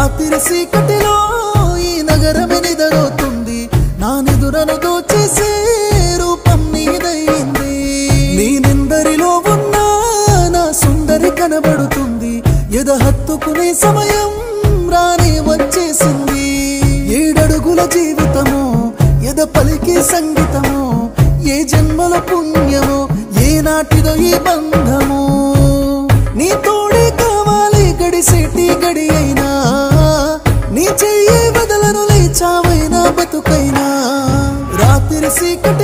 చీకటిలో ఈ నగరమే నిదరోతుంది నా నిదురను దోచేసే రూపం నీదైంది నీ నిందరిలో ఉన్న నా సుందరి కనబడుతుంది ఎద హత్తుకునే సమయం రానే వచ్చేసింది ఏడడుగుల జీవితమో ఎద పలికే సంగీతమో ఏ జన్మల పుణ్యమో ఏ నాటిదో ఈ బంధమో నీ తోడే కావాలి గడిసేటి గడి అయినా నీ చెయ్యి వదలను లేచావైనా బతుకైనా రాత్రి చీకటి